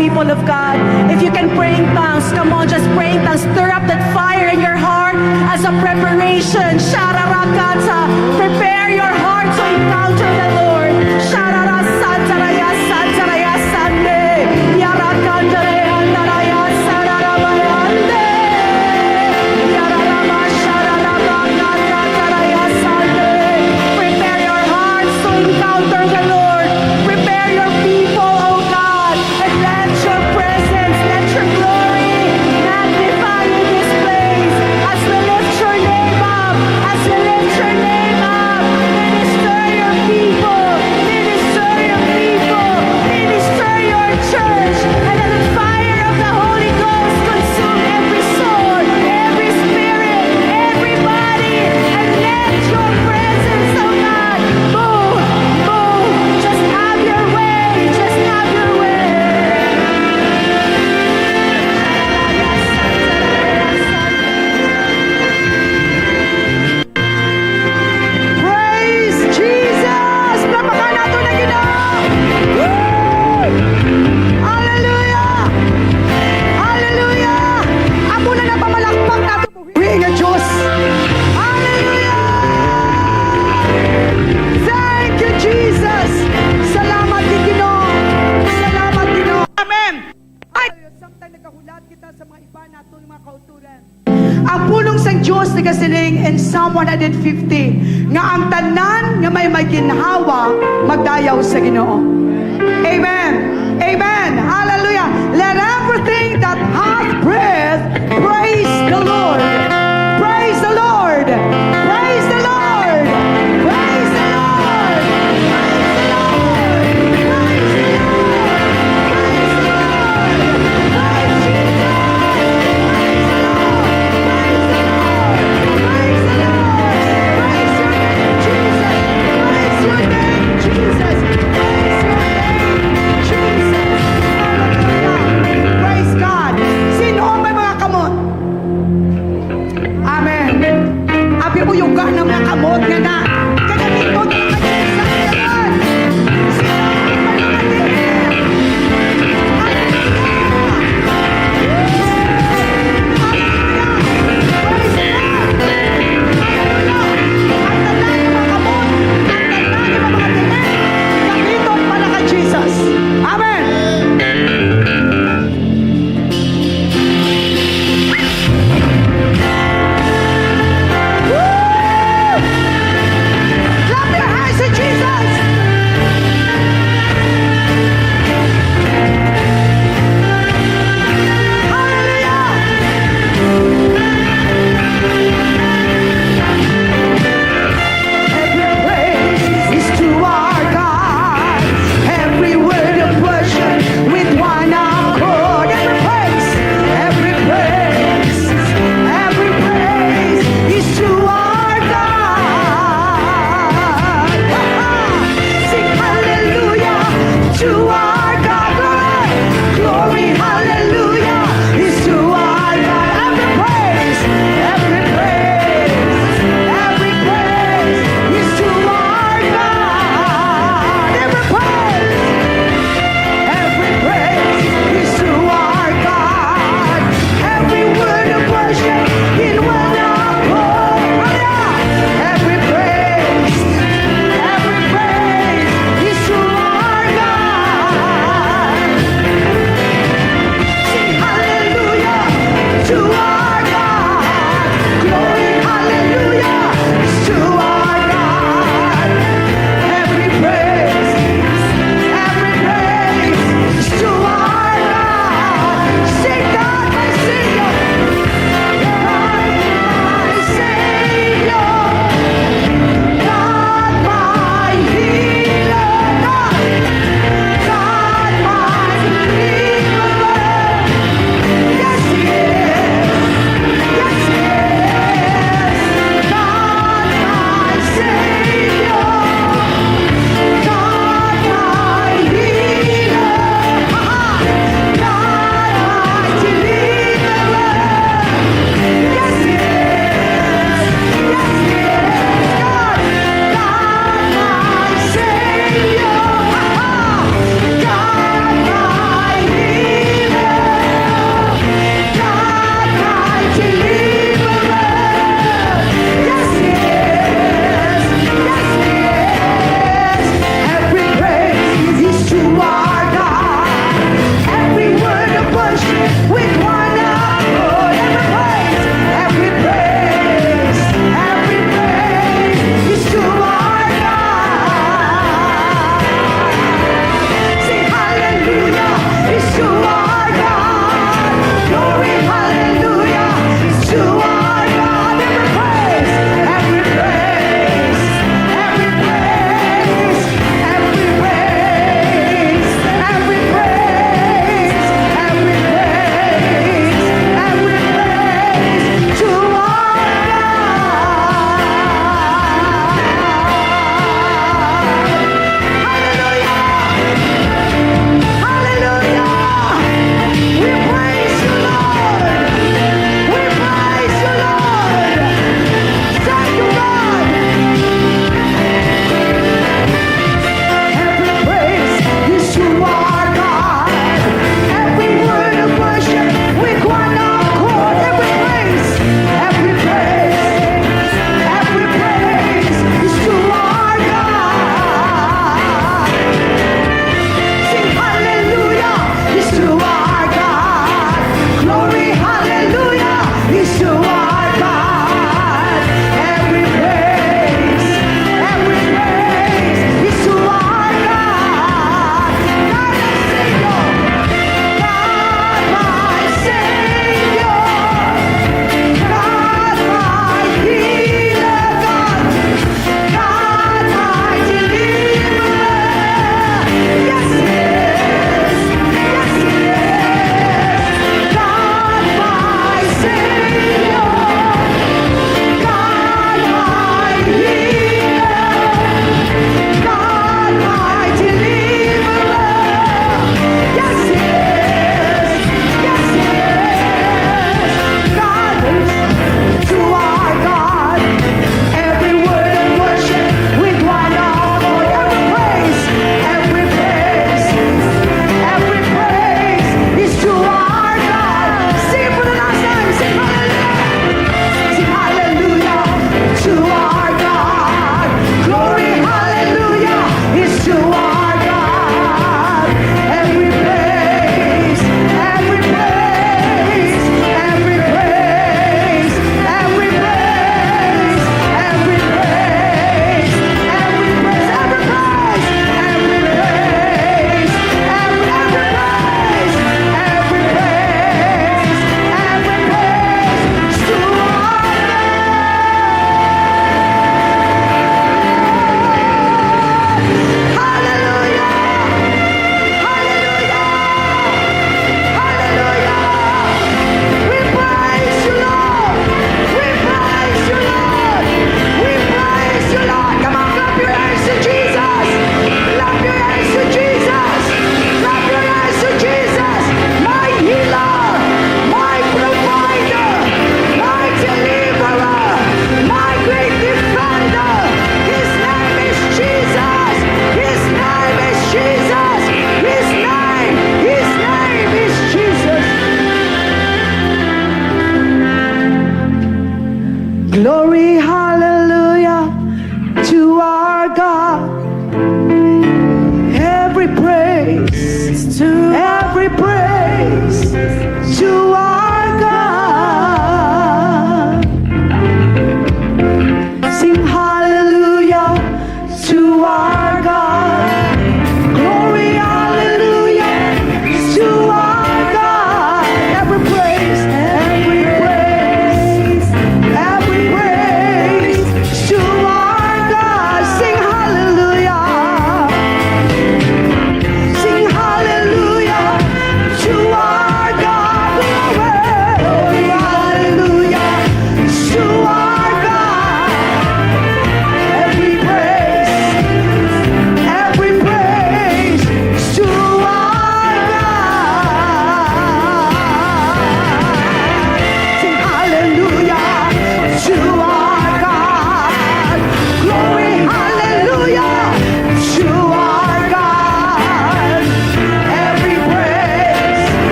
People of God, if you can pray in tongues, come on, just pray in tongues. Stir up that fire in your heart as a preparation. Shararakata, prepare your heart to encounter the Lord. Shararasataraya sataraya sande, yarakandaraya andaraya sararabayande, yararama shararabakataraya sande. Prepare your hearts to encounter the Lord. Prepare your people, oh God, and let your presence, let your glory magnify in this place as we lift your name up, as we lift your name up. Minister your people, minister your people, minister your church, and let the fire of the Holy Ghost consume every soul, every spirit, every body, and let your presence, oh God, move, move. Just have your way, just have your way. Praise Jesus! Napakan nato na Ginoo! Woo! Hallelujah! Hallelujah! Ako na napamalakpak nato buhi nga Diyos! Hallelujah! Thank you, Jesus! Salamat ni Ginoo! Salamat Ginoo! Amen! Ay! Samtang nagkahulat kita sa mga iba nato ng mga kauturan. Ang pulong sang Diyos nagasiling in Psalm 150 nga ang tanan nga may ginhawa magdayaw sa Ginoo. Amen. Amen. Hallelujah. Let everything that hath breath praise the Lord. Praise the Lord. Praise the Lord. Praise the Lord. Praise the Lord. Praise the Lord. Praise the Lord. Praise Jesus. Praise the Lord. Praise the Lord. Praise the Lord. Praise your name, Jesus. Praise your name, Jesus. Praise your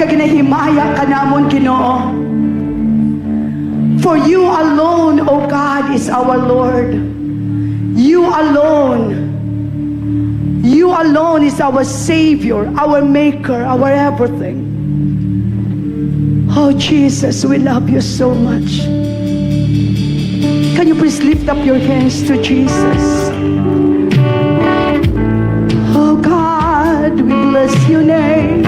ka ginahimaya ka namon, Ginoo. For you alone, O God, is our Lord. You alone is our Savior, our Maker, our everything. Oh Jesus, we love you so much. Can you please lift up your hands to Jesus? Oh God, we bless your name.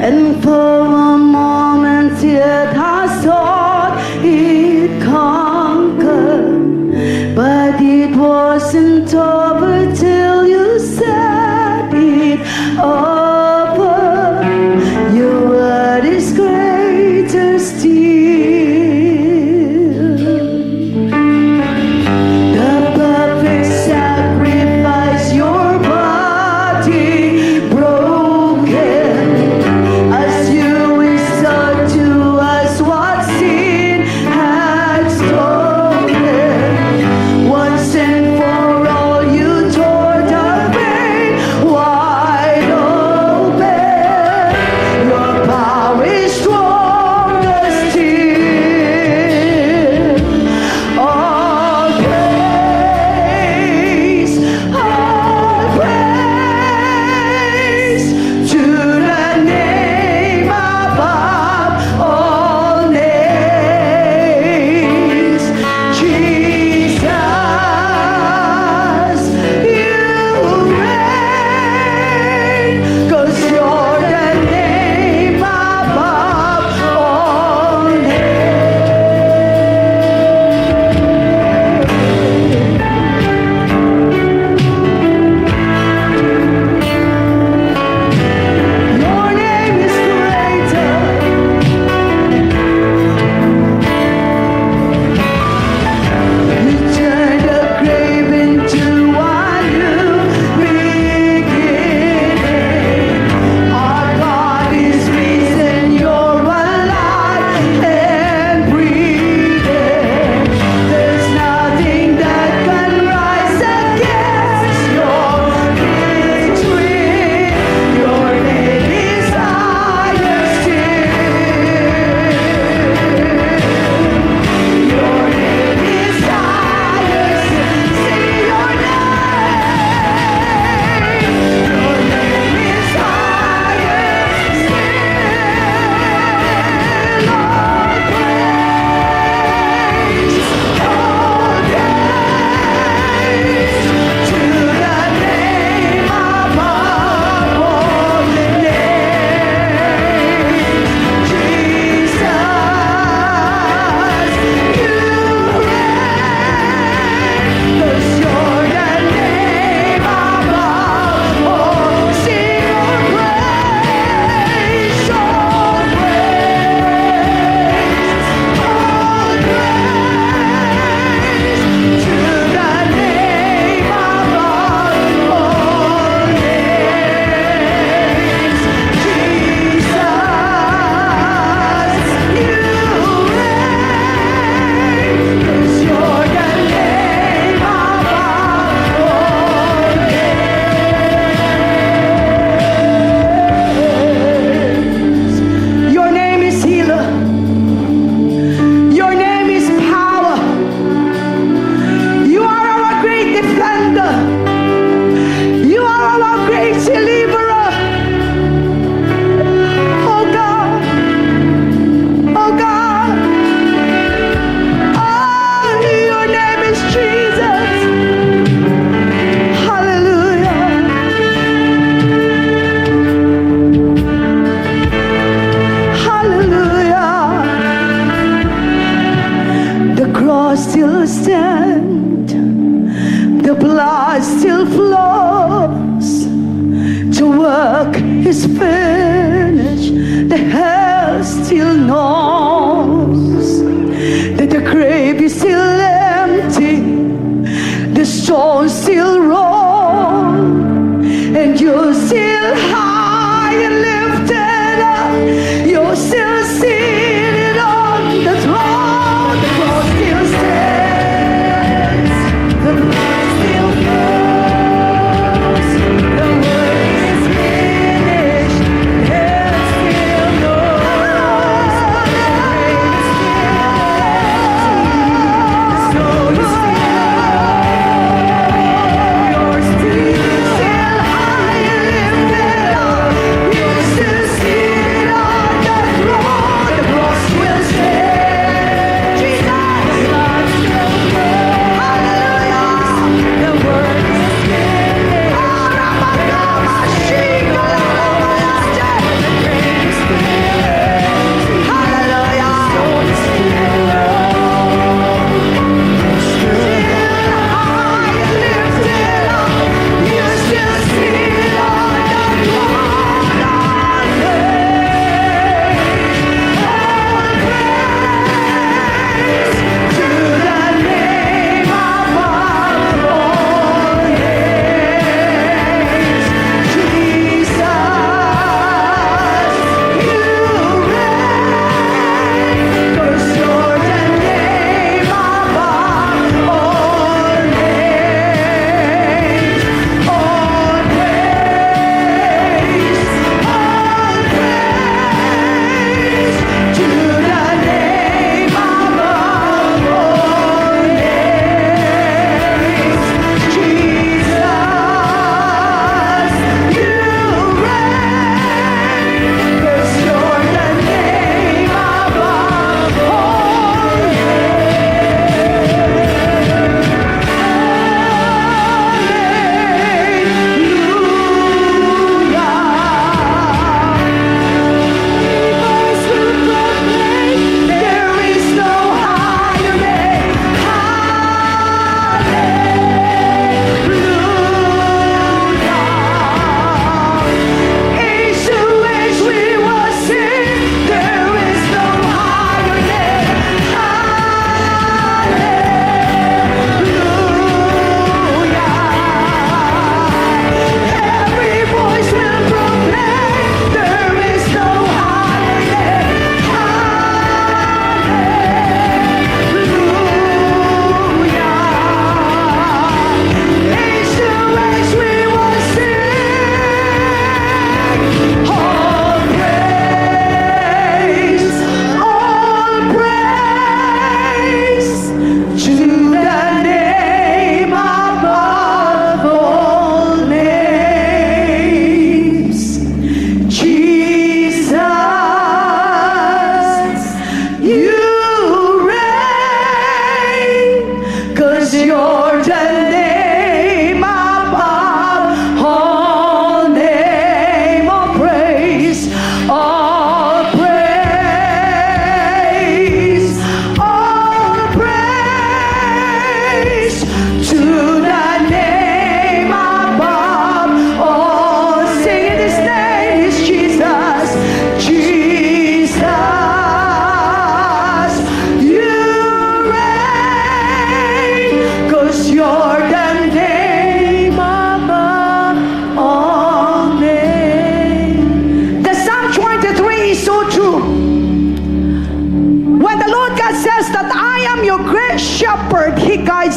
And for a moment yet I thought it conquered, but it wasn't over till you said it over. Your word is greater still. The perfect sacrifice, your body broken. still stand, the blood still flows, the work is finished, the hell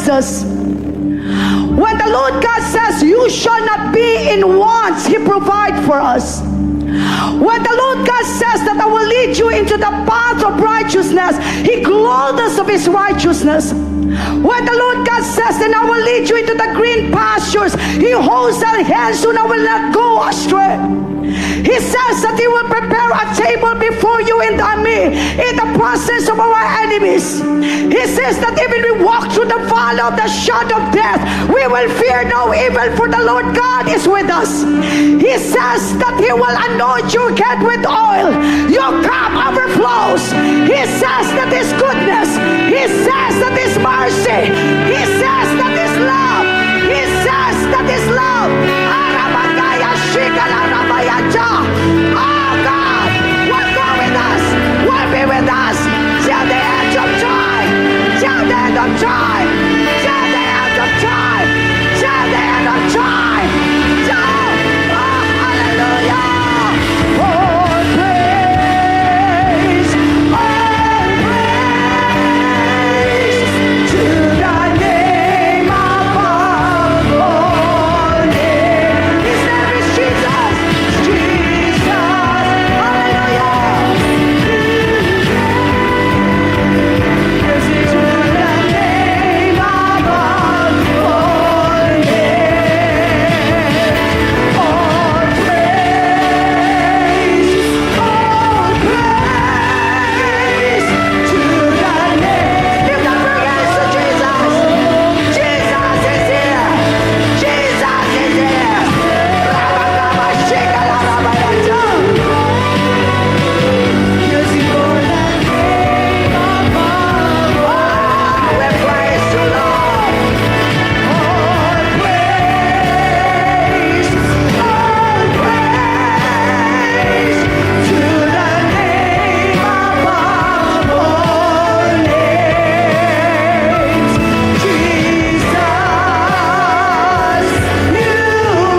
Jesus. When the Lord God says, you shall not be in wants, He provides for us. When the Lord God says that I will lead you into the path of righteousness, He clothes us of His righteousness. When the Lord God says, then I will lead you into the green pastures, He holds our hands so I will not go astray. He says that He will prepare a table before you in the presence of our enemies. He says that even we walk through the valley of the shadow of death, we will fear no evil, for the Lord God is with us. He says that He will anoint your head with oil. Your cup overflows. He says that His goodness. He says that His mercy. He says that His love. He says that His love. Oh God, will go with us, will be with us till the end of time, till the end of time, till the end of time, till the end of time. Oh, hallelujah. Oh, praise to the name of our name. His name is Jesus. Jesus. Hallelujah. Yes, to the name of our name. All praise to the name. Lift up your hands to Jesus. Jesus is here. Jesus is here. Rabba, shake, rabba, yes, Lord, the name of our we praise you, Lord. All praise to the name of our names. Jesus, you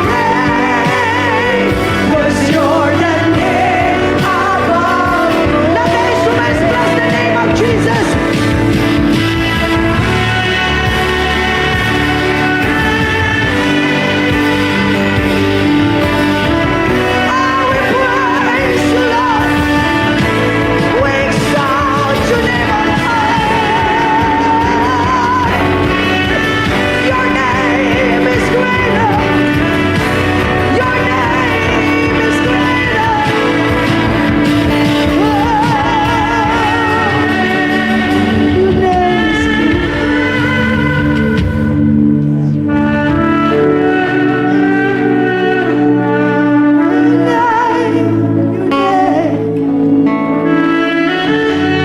reign, was your the name above. Let the instruments bless the name of Jesus. We praise you, Lord. We exalt your name on high. Your name is greater. Your name is greater. Your name is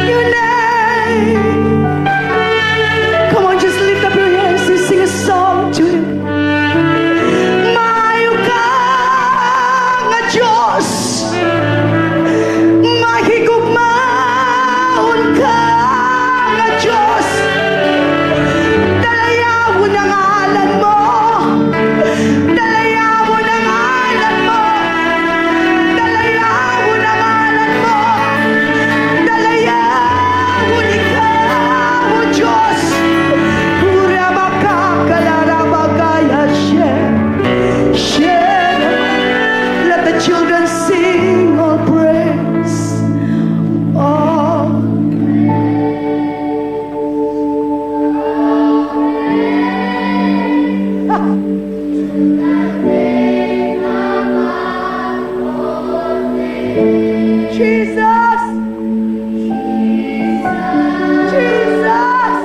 Your name. Come on, just lift up your hands and sing a song to Him. Mayukang nga Diyos, mahigugmaon ka nga Diyos. Dalayawon ang ngalan mo. Dalayawon ang ngalan mo. Dalayawon ang ngalan mo. Dalayawon ikaw, O Diyos. Urabakakalarabagaya she. Let the children sing all praise. Oh. Jesus. Jesus. Jesus.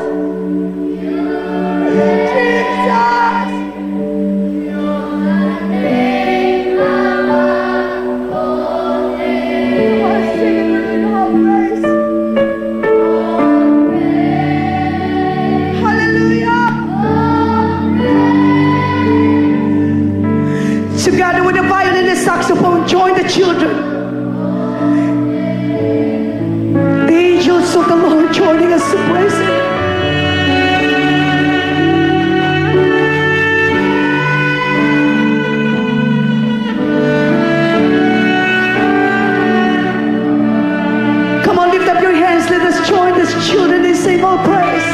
Together with the violin and saxophone, join the children. The angels of the Lord joining us to praise Him. Come on, lift up your hands. Let us join these children and sing all praise.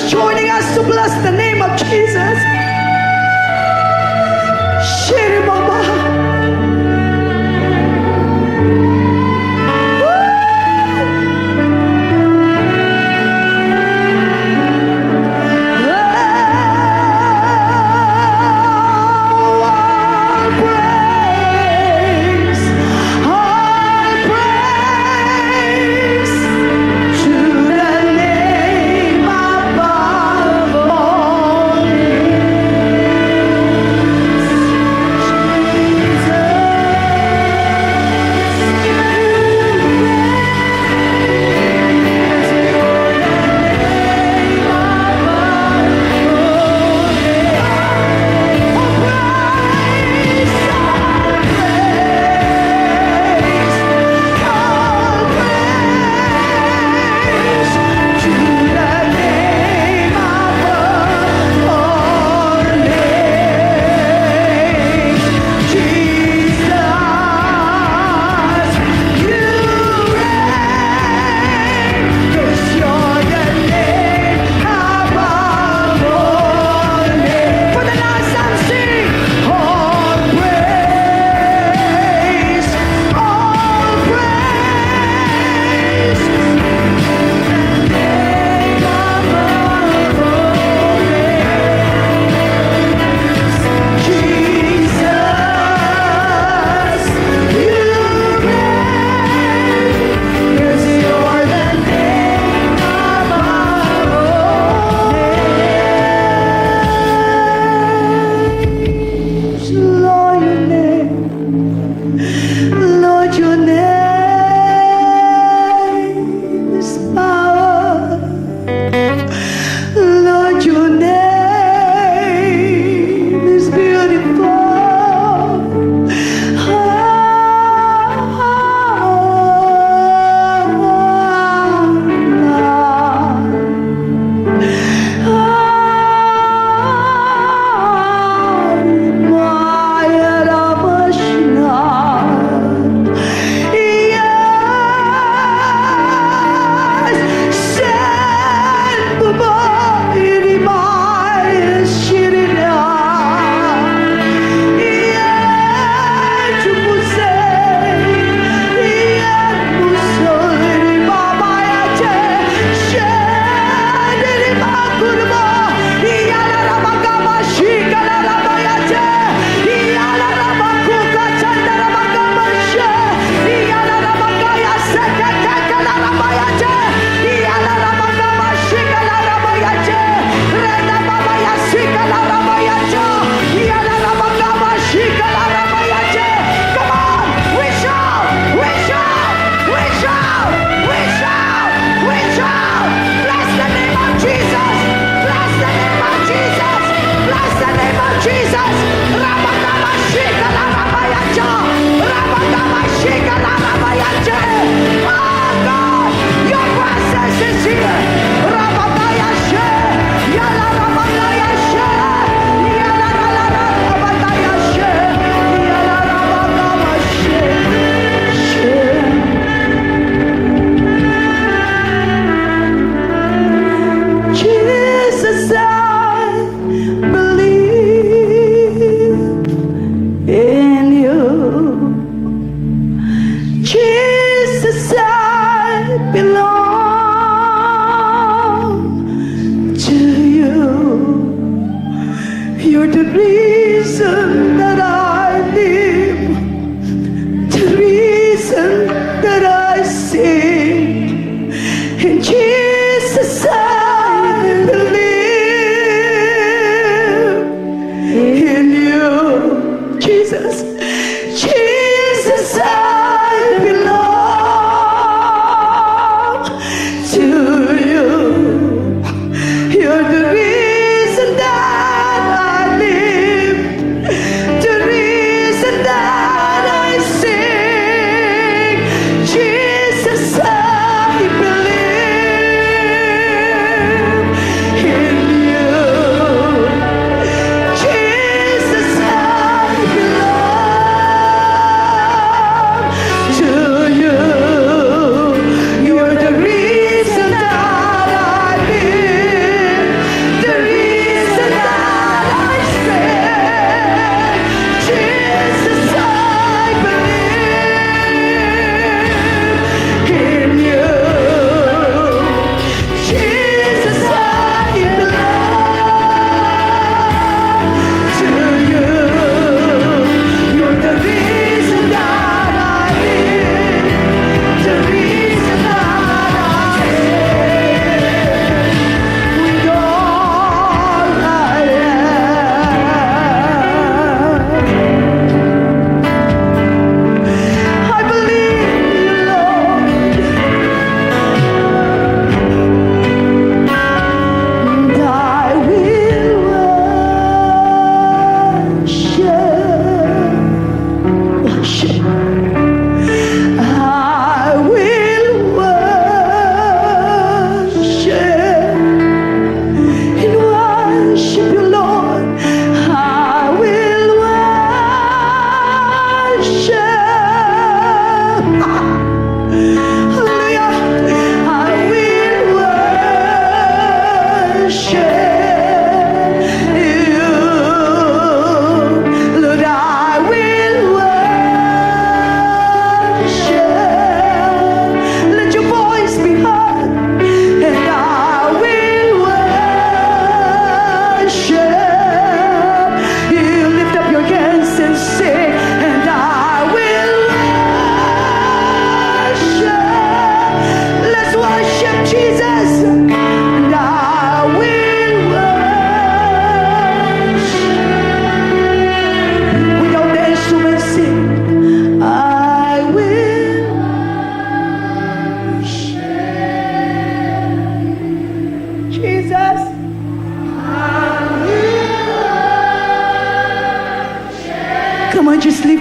joining us to bless the name of Jesus. Shiri Baba.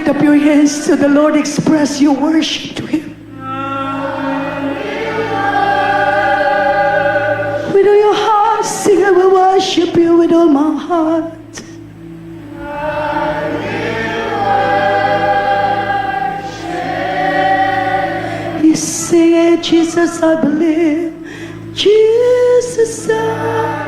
up your hands to the Lord. Express your worship to Him. With all your heart, sing, I will worship you with all my heart. You sing it, Jesus, I believe. Jesus, I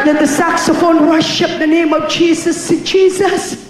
let the saxophone worship the name of Jesus. Jesus.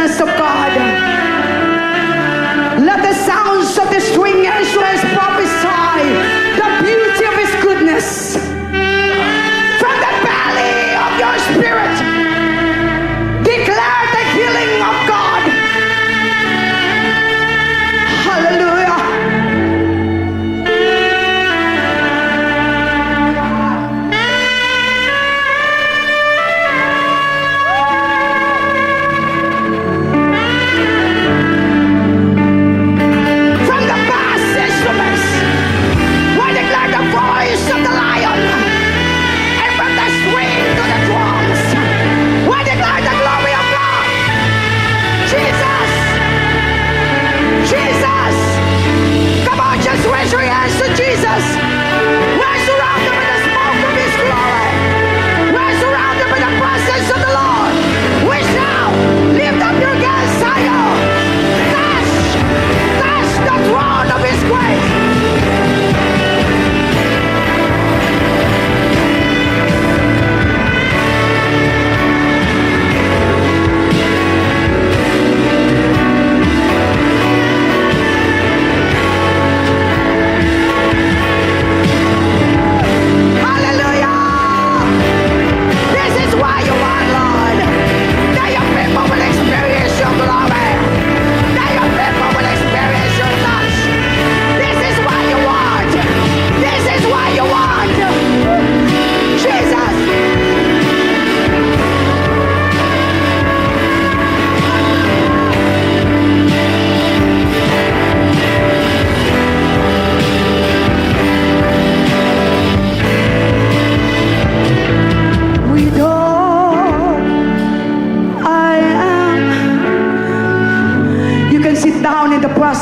Of God. Let the sounds of the string instruments prophesy the beauty of His goodness. From the belly of your spirit, declare the healing of God. Hallelujah. Raise your hands to Jesus. We're surrounded by the smoke of His glory. We're surrounded by the presence of the Lord. We shall lift up your hands higher. Touch the throne of His grace.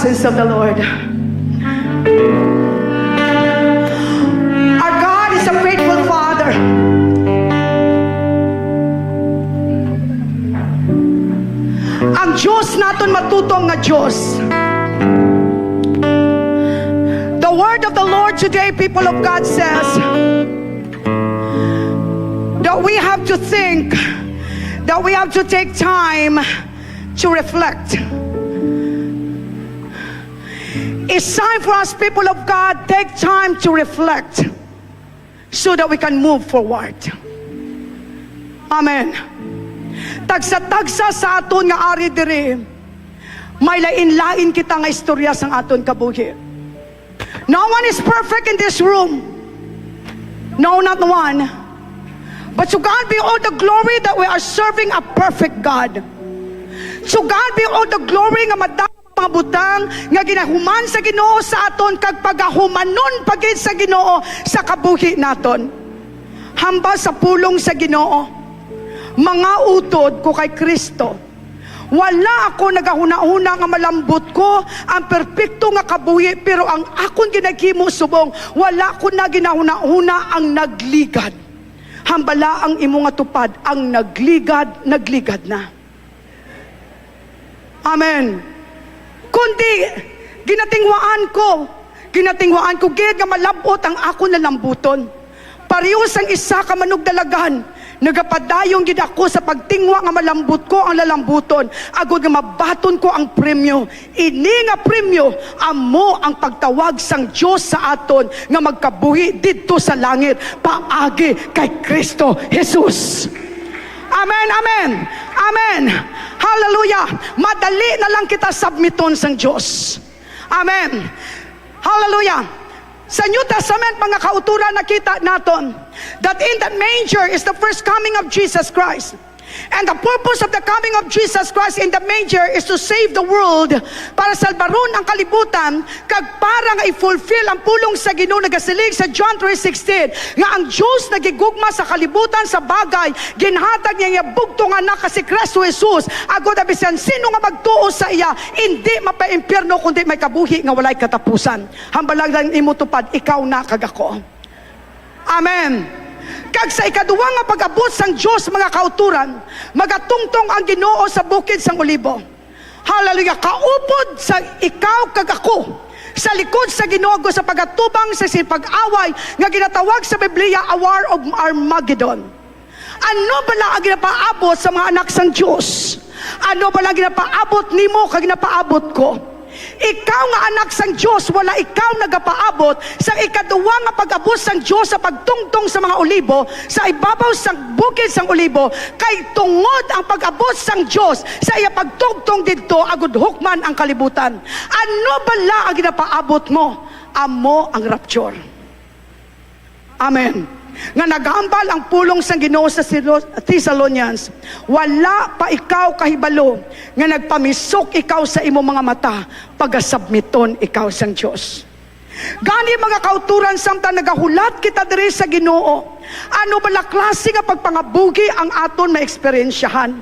Of the Lord. Our God is a faithful Father. Ang Diyos naton matutong nga Diyos. The word of the Lord today, people of God, says that we have to think, that we have to take time to reflect. It's time for us, people of God, take time to reflect so that we can move forward. Amen. Tagsa-tagsa sa aton nga ari diri, may lain-lain kita nga istorya sang aton kabuhi. No one is perfect in this room. No, not one. But to God be all the glory that we are serving a perfect God. So God be all the glory nga madamo mga butang nga ginahuman sa Ginoo sa aton kag pagahumanon pagid sa Ginoo sa kabuhi naton. Hamba sa pulong sa Ginoo, mga utod ko kay Kristo. Wala ako nagahuna-huna nga malambot ko ang perpekto nga kabuhi, pero ang akon ginagimo subong, wala ko na ginahuna-huna ang nagligad. Hambala ang imo nga tupad, ang nagligad na. Amen. Kundi ginatingwaan ko gid nga malambot ang akon nalambuton. Pareho sang isa ka manugdalagan, nagapadayon gid ako sa pagtingwa nga malambot ko ang lalambuton, agud nga mabaton ko ang premyo. Ini nga premyo amo ang pagtawag sang Dios sa aton nga magkabuhi didto sa langit paagi kay Kristo Jesus. Amen, amen, amen. Hallelujah. Madali na lang kita submiton sang Dios. Amen. Hallelujah. Sa New Testament, mga kauturan, nakita natin that in that manger is the first coming of Jesus Christ. And the purpose of the coming of Jesus Christ in the manger is to save the world, para salbaron ang kalibutan, kag para nga i-fulfill ang pulong sa Ginoo nagasilig sa John 3:16 nga ang Diyos nagigugma sa kalibutan sa bagay, ginhatag niya nga bugtong anak kasi Kristo Jesus, agud bisan sino nga magtuo sa iya hindi mapa-impyerno kundi may kabuhi nga walay katapusan. Hambalag lang imo tupad, ikaw na kag ako. Amen. Kag sa ikaduwa nga pag-abot sang Dios, mga kauturan, magatungtong ang Ginoo sa bukid sang Olibo. Hallelujah. Kaupod sa ikaw kag ako sa likod sa Ginoo sa pagatubang sa pag-away nga ginatawag sa Biblia a war of Armageddon. Ano bala ang ginapaabot sa mga anak sang Dios? Ano bala ang ginapaabot nimo kag ginapaabot ko? Ikaw nga anak sang Dios, wala ikaw nagapaabot sa ikaduwa nga pag-abot sang Dios sa pagtungtong sa mga olibo, sa ibabaw sang bukid sang olibo, kay tungod ang pag-abot sang Dios sa iya pagtungtong didto agud hukman ang kalibutan. Ano bala ang ginapaabot mo? Amo ang rapture. Amen. Nga naghambal ang pulong sang Ginoo sa Thessalonians, wala pa ikaw kahibalo nga nagpamisok ikaw sa imo mga mata pagasubmiton ikaw sang Dios. Gani mga kauturan, samtang nagahulat kita diri sa Ginoo, ano bala klase nga pagpangabugi ang aton maeksperiensyahan?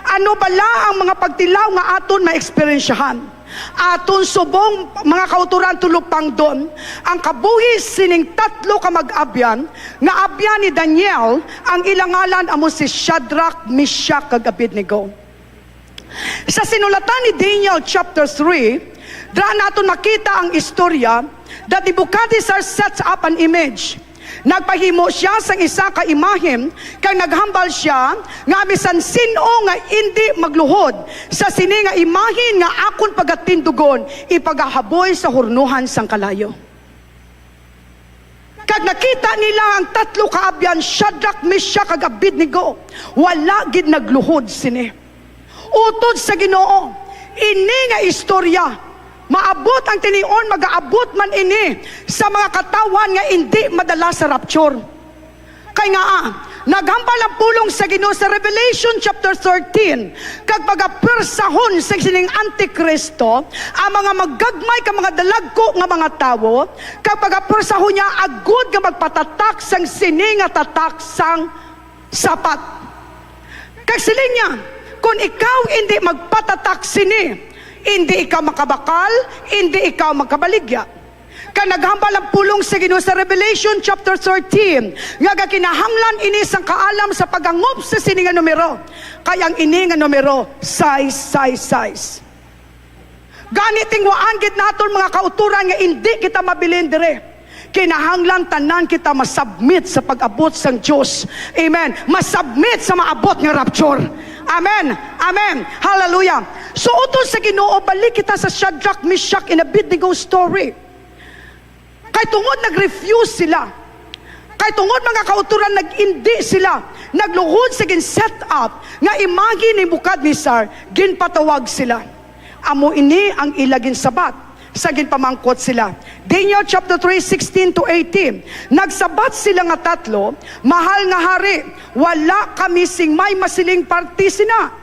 Ano bala ang mga pagtilaw nga aton maeksperiensyahan? Aton subong mga kauturan tulupang doon ang kabuhi sining tatlo ka mag-abyan nga abyan ni Daniel, ang ilangalan amo si Shadrach, Meshach kag Abednego. Sa sinulatan ni Daniel chapter 3, dra naton makita ang istorya that Nebuchadnezzar sets up an image. Nagpahimo siya sang isa ka imahen, kag naghambal siya nga bisan sino nga hindi magluhod sa sini nga imahen nga akon pagatindugon, ipagahaboy sa hurnuhan sang kalayo. Kag nakita nila ang tatlo ka abyan, Shadrach, Meshach kag Abednego, wala gid nagluhod sini. Utod sa Ginoo, ini nga istorya maabot ang tinion, mag-aabot man ini sa mga katawan nga hindi madala sa rapture. Kay nga naghambal ang pulong sa Ginoo sa Revelation chapter 13, kag pagapersahon sa sining Antikristo ang mga maggagmay ka mga dalagko nga mga tawo, kag pagapersahon niya agud nga magpatatak sang sini nga tatak sang sapat. Kag siling niya, kung ikaw hindi magpatatak sini, hindi ikaw makabakal, hindi ikaw magkabaligya. Kaya naghambal ang pulong sa Ginoo sa Revelation chapter 13, nga kinahanglan ini sang kaalam sa pagangup sa sini nga numero. Kaya ang ini nga numero, size. Gani tingwaan gid naton mga kauturan nga hindi kita mabilin dire. Kinahanglan tanan kita masubmit sa pag-abot sang Dios. Amen. Masubmit sa maabot nga rapture. Amen. Amen. Hallelujah. So utos sa Ginoo, balik kita sa Shadrach, Meshach, and Abednego story. Kay tungod nag-refuse sila. Kay tungod mga kauturan nag-indi sila. Nagluhod sa gin-set up nga imagi ni Nebuchadnezzar, ginpatawag sila. Amo ini ang ilagin sabat. Sa ginpamangkot sila. Daniel chapter 3, 16 to 18. Nagsabat sila nga tatlo, mahal nga hari, wala kami sing may masiling partisina.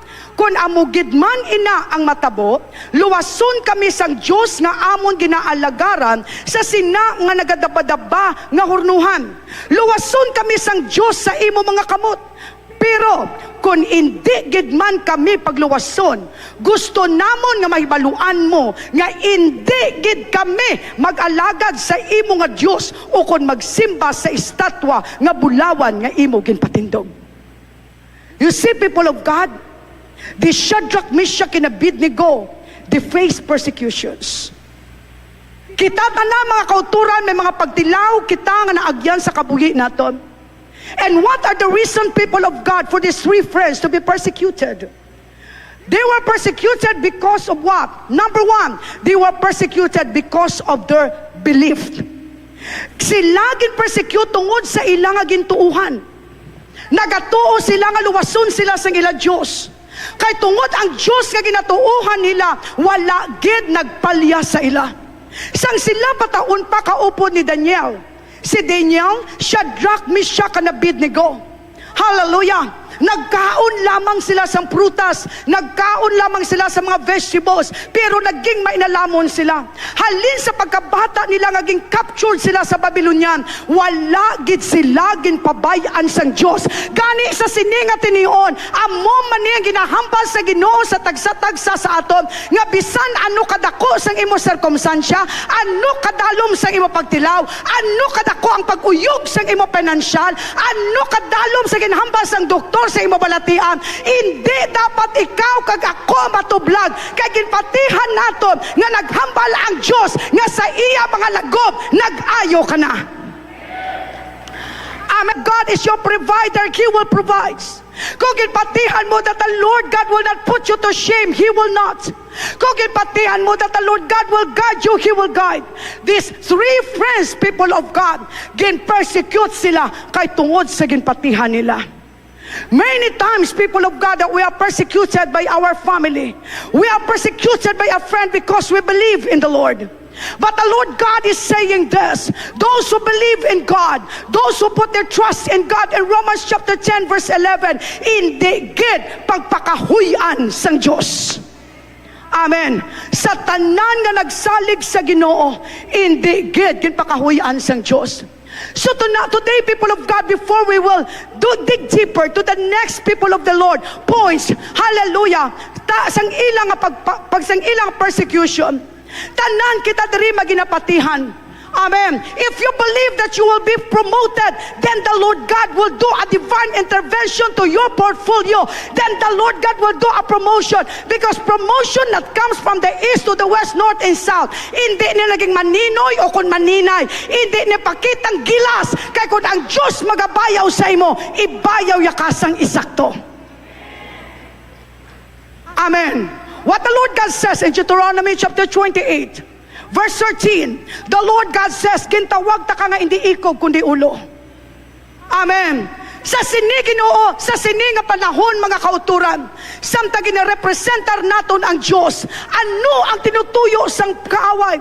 Kung amugid man ina ang matabo, luwason kami sang Diyos nga amon ginaalagaran sa sina nga nagadabadaba nga hurnuhan. Luwason kami sang Diyos sa imo mga kamot. Pero kung hindi gid man kami pagluwason, gusto namon nga mahibaluan mo nga hindi gid kami mag-alagad sa imo nga Dios o kung magsimba sa estatwa nga bulawan nga imo ginpatindog. You see, people of God, the Shadrach, Meshach, and Abednego, they faced persecutions. Kita na mga kauturan, may mga pagtilaw kita nga naagyan sa kabuhi naton. And what are the reason, people of God, for these three friends to be persecuted? They were persecuted because of what? Number one, they were persecuted because of their belief. Sila gin persecute tungod sa ilang nga gintuuhan. Nagatuo sila nga luwason sila sa ila Diyos. Kay tungod ang Diyos nga ginatuuhan nila, wala gid nagpalya sa ila. Sang sila pataon pa kaupod ni Daniel. Si Daniel, Shadrach, Meshach, and Abednego. Hallelujah! Nagkaon lamang sila sa prutas, nagkaon lamang sila sa mga vegetables, pero naging mainalamon sila. Halin sa pagkabata nila, naging captured sila sa Babylonian, wala gid sila ginpabayaan sang Diyos. Gani sa sininga tinion, amo man niya ginahambal sa Ginoo sa tagsa-tagsa sa aton, nga bisan ano kadako sang imo sirkumstansya, ano kadalom sang imo pagtilaw, ano kadako ang pag-uyog sang imo financial, ano kadalom sa ginahambal sang doktor sa imo balatian, hindi dapat ikaw kag ako matublag kay ginpatihan naton nga naghambal ang Dios nga sa iya mga lagob nag-ayo ka na. Amen. God is your provider. He will provide. Kung ginpatihan mo that the Lord God will not put you to shame, He will not. Kung ginpatihan mo that the Lord God will guide you, He will guide. These three friends, people of God, gin-persecute sila kay tungod sa ginpatihan nila. Many times, people of God, that we are persecuted by our family. We are persecuted by a friend because we believe in the Lord. But the Lord God is saying this: those who believe in God, those who put their trust in God, in Romans chapter 10 verse 11, hindi gid pagpakahuyan sang Diyos. Amen. Sa tanan nga nagsalig sa Ginoo, hindi gid pagpakahuyan sang Diyos. So today, people of God, before we will dig deeper to the next people of the Lord, points, hallelujah, sang ilang sang ilang persecution, tanan kita diri maginapatihan. Amen. If you believe that you will be promoted, then the Lord God will do a divine intervention to your portfolio. Then the Lord God will do a promotion, because promotion that comes from the east to the west, north and south, hindi ni naging maninoy o kung maninay, hindi ni pakitang gilas, kay kung ang Diyos magabayaw sa imo, ibayaw yakasang isakto. Amen. What the Lord God says in Deuteronomy chapter 28 verse 13, the Lord God says, gintawag ta ka nga hindi ikaw kundi ulo. Amen. Sa sini Ginoo, sa sini nga panahon mga kauturan, samtang ginarepresentar naton ang Diyos, ano ang tinutuyo sang kaaway?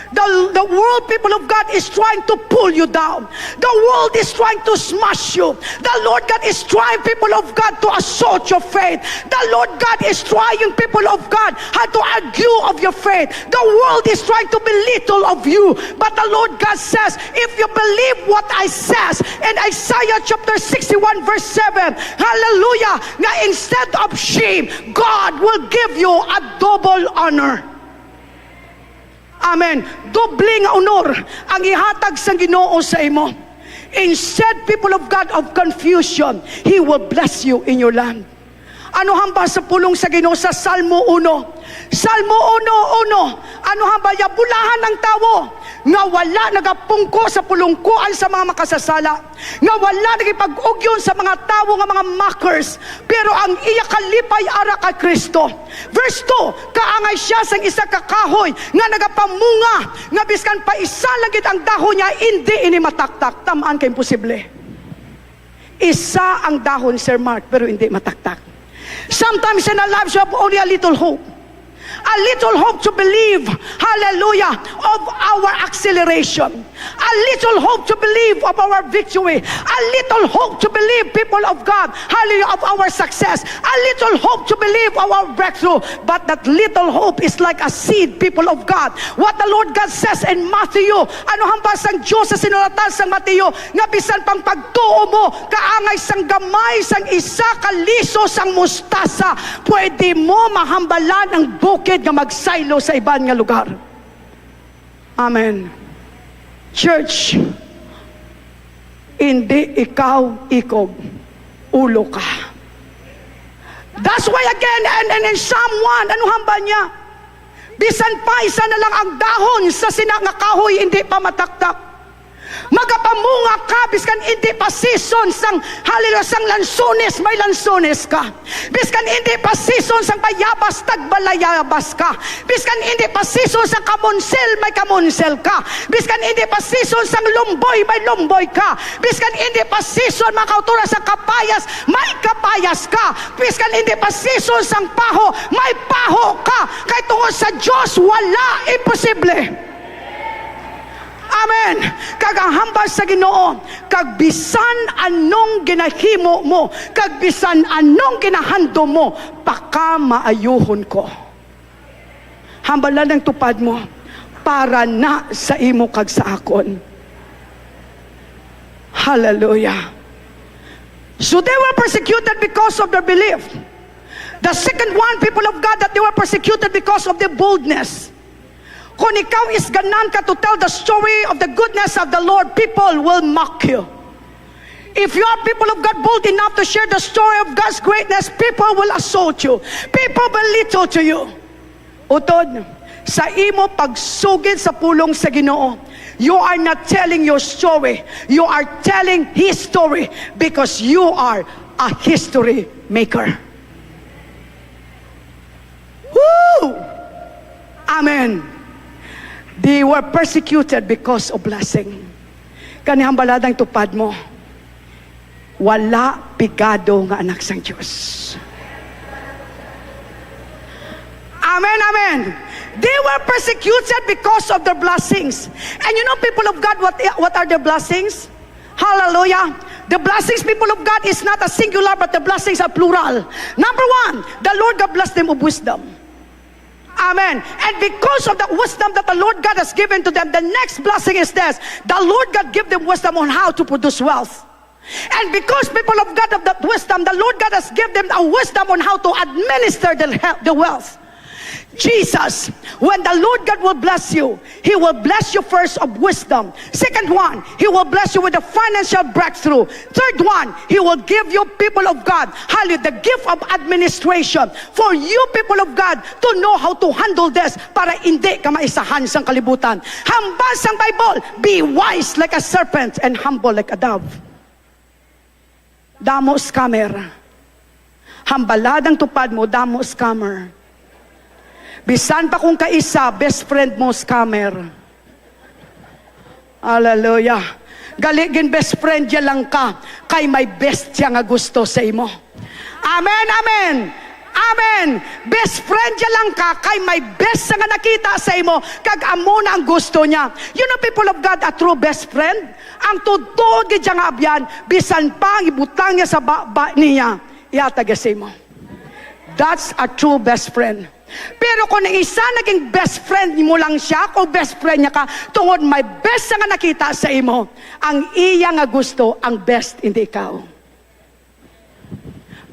The world, people of God, is trying to pull you down. The world is trying to smash you. The Lord God is trying, people of God, to assault your faith. The Lord God is trying, people of God, how to argue of your faith. The world is trying to belittle of you. But the Lord God says, if you believe what I says in Isaiah chapter 61 verse 7, hallelujah, na instead of shame, God will give you a double honor. Amen. Doble nga honor ang ihatag sa Ginoo sa imo. Instead, people of God, of confusion, He will bless you in your land. Ano hamba sa pulong sa Ginoo sa Salmo 1? Salmo 1:1. Ano hamba ya bulahan ng tawo nga wala nagapungko sa pulungkuan sa mga makasasala, nga wala nagipag-ugyon sa mga tawo nga mga mockers, pero ang iya kalipay ara kay Kristo. Verse 2, kaangay siya sang isa ka kahoy nga nagapamunga, nga biskan pa isa lang gid ang dahon niya, hindi ini mataktak. Tamaan kay imposible. Isa ang dahon, Sir Mark, pero hindi mataktak. Sometimes in our lives we have only a little hope. A little hope to believe, hallelujah, of our acceleration. A little hope to believe of our victory. A little hope to believe, people of God, hallelujah, of our success. A little hope to believe of our breakthrough. But that little hope is like a seed, people of God. What the Lord God says in Matthew, ano hambas ang Diyos sa sinulatan sa Mateo, nga bisan pang pagtuo mo, kaangay sang gamay, sang isa kaliso sang mustasa, pwede mo mahambalan ang bukid nga magsaylo sa iban nga lugar. Amen. Church, hindi ikaw ikog, ulo ka. That's why again, and in Psalm 1, ano hamba niya? Bisan pa, isa na lang ang dahon sa sinanga kahoy, hindi pa mataktak. Magapamunga ka, biskan hindi pa season sang hallelujah, sang lansones, may lansones ka. Biskan hindi pa season sang bayabas, tagbalayabas ka. Biskan hindi pa season sang kamonsel, may kamonsel ka. Biskan hindi pa season sang lumboy, may lumboy ka. Biskan hindi pa season, mga kautura, sang kapayas, may kapayas ka. Biskan hindi pa season sang paho, may paho ka. Kay tungod sa Diyos, wala imposible. Amen. Kagahambal sa Ginoo, kagbisan anong ginahimo mo, kagbisan anong ginahando mo, paka maayuhon ko. Hambalan ng tupad mo, para na sa imo kag sa akon. Hallelujah. So they were persecuted because of their belief. The second one, people of God, that they were persecuted because of their boldness. Kung ikaw is ganan ka to tell the story of the goodness of the Lord, people will mock you. If you are people of God bold enough to share the story of God's greatness, people will assault you. People will belittle to you. Utod, sa imo pagsugid sa pulong sa Ginoo, you are not telling your story. You are telling His story because you are a history maker. Woo! Amen. They were persecuted because of blessing. Kanihang baladang tupad mo, wala pigado nga anak sang Diyos. Amen, amen. They were persecuted because of their blessings. And you know, people of God, what are their blessings? Hallelujah. The blessings, people of God, is not a singular, but the blessings are plural. Number one, the Lord God blessed them with wisdom. Amen. And because of the wisdom that the Lord God has given to them, the next blessing is this. The Lord God give them wisdom on how to produce wealth. And because people of God have that wisdom, the Lord God has given them a wisdom on how to administer the wealth. Jesus, when the Lord God will bless you, He will bless you first of wisdom. Second one, He will bless you with a financial breakthrough. Third one, He will give you, people of God, hallelujah, the gift of administration for you, people of God, to know how to handle this para hindi ka maisahan sang kalibutan. Hambas ang Bible, be wise like a serpent and humble like a dove. Damo scammer. Hambaladang tupad mo, damo scammer. Bisan pa kung kaisa, best friend mo, scammer. Hallelujah. Galigin best friend ya lang ka, kay may best siya nga gusto sa imo. Amen, amen. Amen. Best friend ya lang ka, kay may best nga nakita sa imo, kag amo na ang gusto niya. You know, people of God, a true best friend, ang tutod gid nga abyan, bisan pa ang ibutang niya sa baba niya, ihatag sa imo. That's a true best friend. Pero kung isa naging best friend mo lang siya, kung best friend niya ka, tungod may best nga nakita sa imo, ang iya nga gusto, ang best, hindi ikaw.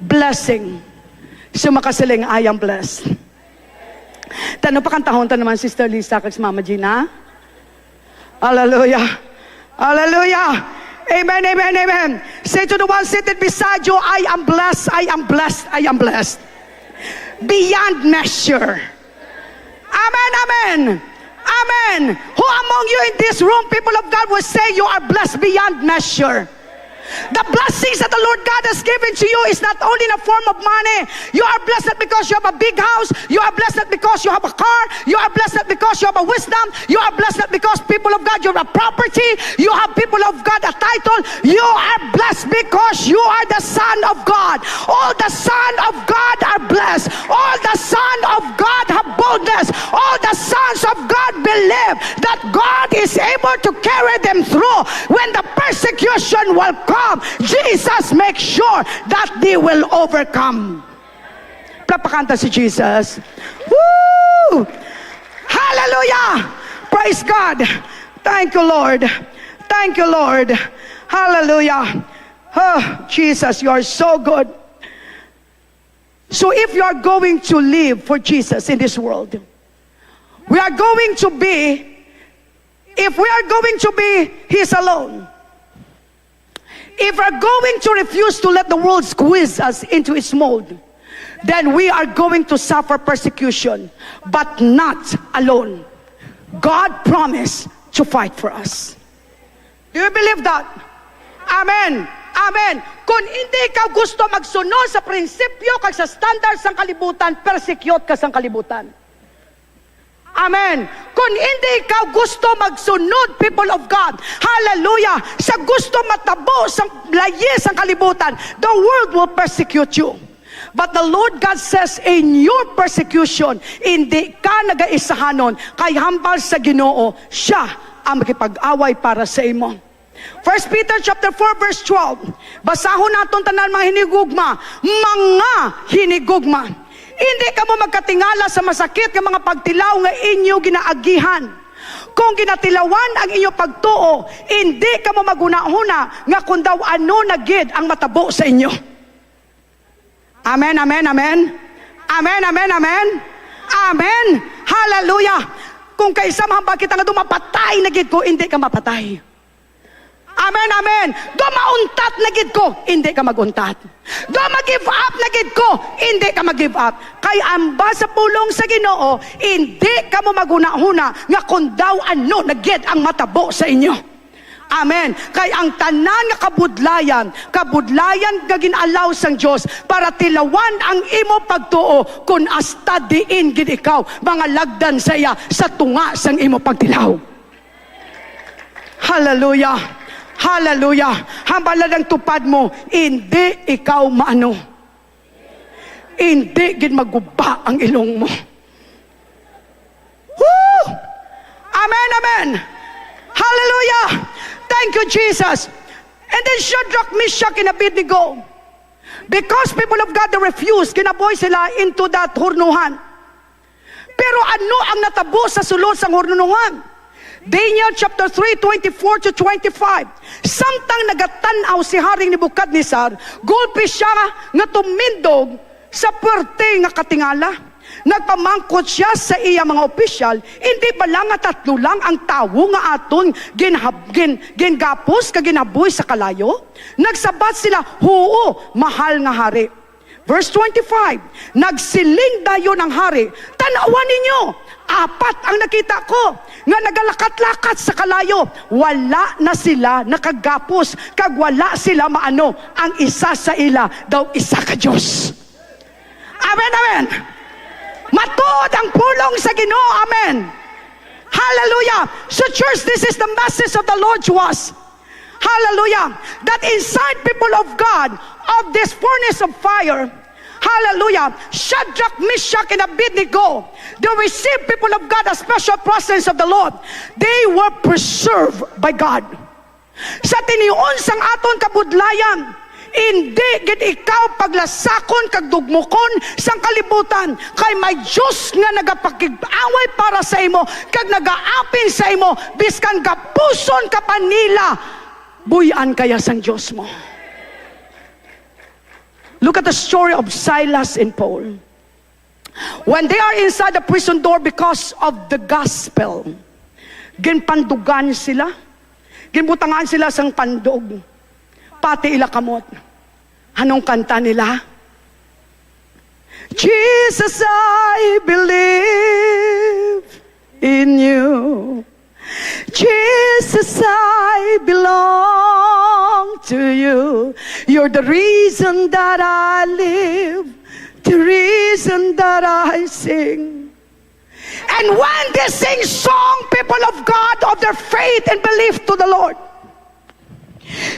Blessing. Sumakasiling, I am blessed. Tanong pa kantahon ta naman, Sister Lisa, kag Mama Gina. Hallelujah. Hallelujah. Amen, amen, amen. Say to the one seated beside you, I am blessed, I am blessed, I am blessed. Beyond measure. Amen, amen. Amen. Who among you in this room, people of God, will say you are blessed beyond measure? The blessings that the Lord God has given to you is not only in a form of money. You are blessed not because you have a big house. You are blessed not because you have a car. You are blessed not because you have a wisdom. You are blessed not because people of God. You're a property. You have, people of God, a title. You are blessed because you are the son of God. All the son of God are blessed. All the son of God have boldness. All the sons of God believe that God is able to carry them through. When the persecution will come, Jesus makes sure that they will overcome. Plapakanta si Jesus. Woo! Hallelujah! Praise God. Thank you, Lord. Thank you, Lord. Hallelujah. Oh, Jesus, you are so good. So if you are going to live for Jesus in this world, we are going to be, if we are going to be His alone, if we are going to refuse to let the world squeeze us into its mold, then we are going to suffer persecution, but not alone. God promised to fight for us. Do you believe that? Amen. Amen. Kung hindi ka gusto magsunod sa prinsipyo kag sa standards ng kalibutan, persecute ka sa kalibutan. Amen. Kung hindi ka gusto magsunod, people of God, hallelujah, sa gusto matabo sa layis ng kalibutan, the world will persecute you. But the Lord God says, in your persecution, hindi ka nagaisahanon, kay hambal sa Ginoo, siya ang makipag-away para sa imo. 1 Peter chapter 4 verse 12. Basahon naton tanan mga hinigugma, mga hinigugma. Hindi ka mo magkatingala sa masakit ng mga pagtilaw nga inyo ginaagihan. Kung ginatilawan ang inyo pagtuo, hindi ka mo magunahuna nga kung daw ano nagid ang matabo sa inyo. Amen, amen, amen. Amen, amen, amen. Amen. Hallelujah. Kung kaisa mahambag kita nga dumapatay na gid ko, hindi ka mapatay. Amen, amen. Do mauntat na gid ko, hindi ka maguntat. Do mag-give up na gid ko, hindi ka mag-give up. Kay amba sa pulong sa Ginoo, hindi ka mo magunahuna nga kung daw ano na gid ang matabo sa inyo. Amen. Kay ang tanan nga kabudlayan nga ginalaw sang Dios para tilawan ang imo pagtuo kung asta diin gid ikaw mga lagdan sa iya sa tunga sang imo pagtilaw. Hallelujah. Hallelujah. Hambalan ang tupad mo, hindi ikaw maano. Hindi gid maguba ang ilong mo. Woo! Amen, amen. Hallelujah. Thank you, Jesus. And then Shadrach, Meshach, and Abednego, because people of God, they refused, kinaboy sila into that hurnuhan. Pero ano ang natabo sa sulod sa hurnuhan? Daniel chapter 3, 24 to 25. Samtang nagatanaw si Haring Nebukadnezar, gulpi siya nga tumindog sa puwerte nga katingala. Nagpamangkot siya sa iya mga opisyal, hindi ba lang nga 3 lang ang tawo nga aton gingapos ka ginabuhi sa kalayo? Nagsabat sila, huo, mahal nga hari. Verse 25, nagsiling dayon ang hari, tanawan ninyo, 4 ang nakita ko, nga nagalakat-lakat sa kalayo, wala na sila nakagapos, kag wala sila maano, ang isa sa ila, daw isa ka Diyos. Amen, amen. Matuod ang pulong sa Ginoo. Amen. Hallelujah. So church, this is the message of the Lord to us. Hallelujah. That inside people of God, of this furnace of fire, hallelujah, Shadrach, Meshach, and Abednego, they received, people of God, a special presence of the Lord. They were preserved by God. Sa tinion sang aton kabudlayan, hindi gid ikaw paglasakon kag dugmokon sang kalibutan, kay may Diyos nga nagapakig-away para sa imo kag nagaapin sa imo biskan kapuson ka pa nila, buyan kaya sang Diyos mo. Look at the story of Silas and Paul. When they are inside the prison door because of the gospel, ginpandugan sila, ginbutangan sila sang pandog, pati ila kamot. Anong kanta nila? Jesus, I believe in you. Jesus, I belong to you. You're the reason that I live, the reason that I sing. And when they sing song, people of God, of their faith and belief to the Lord,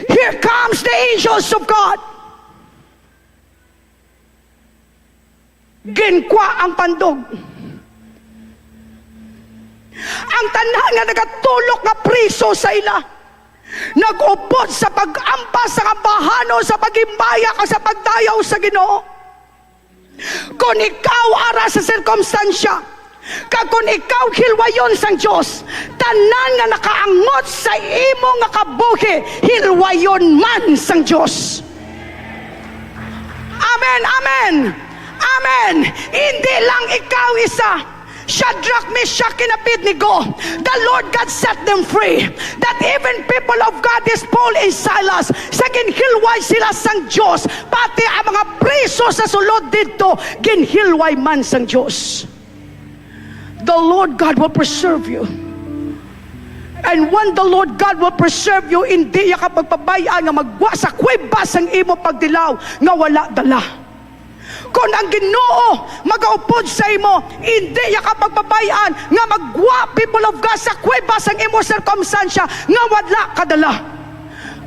here comes the angels of God. Ginkwa ang pandog. Ang tanan nga nagatulok nga priso sa ila, nag-upod sa pag-ampas sa kabahano, sa pag-imbaya ka sa pagdayaw sa Ginoo. Kung ikaw ara sa sirkumstansya, kung ikaw hilwayon sang Diyos, tanan nga nakaangot sa imo nga kabuhi, hilwayon man sang Diyos. Amen, amen, amen. Hindi lang ikaw isa. Shadrach, Meshach, and Abednego, the Lord God set them free. That even people of God, this Paul and Silas, sa ginhilway sila sang Diyos, pati ang mga priso sa sulod dito, ginhilway man sang Diyos. The Lord God will preserve you. And when the Lord God will preserve you, hindi ka pagpabayaan nga magwa sa kwebas ang imo pagdilaw nga wala dala. Kung ang Ginoo mag-upod sa imo, hindi ka pagpabayaan nga magwa, people of God, sa kwebas ang imo sirkumstansya nga wala kadala.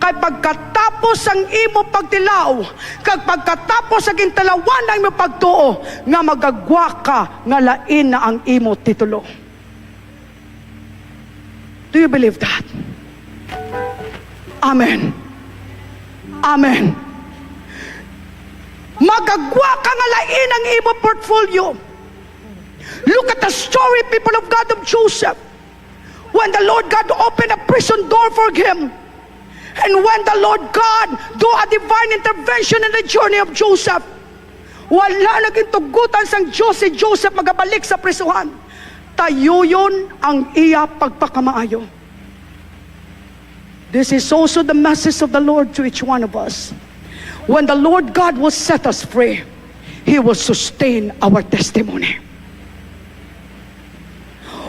Kay pagkatapos ang imo pagdilaw, kag pagkatapos ang gintalawan ang imo pagtuo, nga magagwa ka nga lain na ang imo titulo. Do you believe that? Amen. Amen. Magagwa ka nga lain ang imo portfolio. Look at the story, people of God, of Joseph. When the Lord God opened a prison door for him, and when the Lord God do a divine intervention in the journey of Joseph, wala naging tugutan sang Diyos si Joseph magabalik sa prisuhan. Tayo yun ang iya pagpakamaayo. This is also the message of the Lord to each one of us. When the Lord God will set us free, He will sustain our testimony.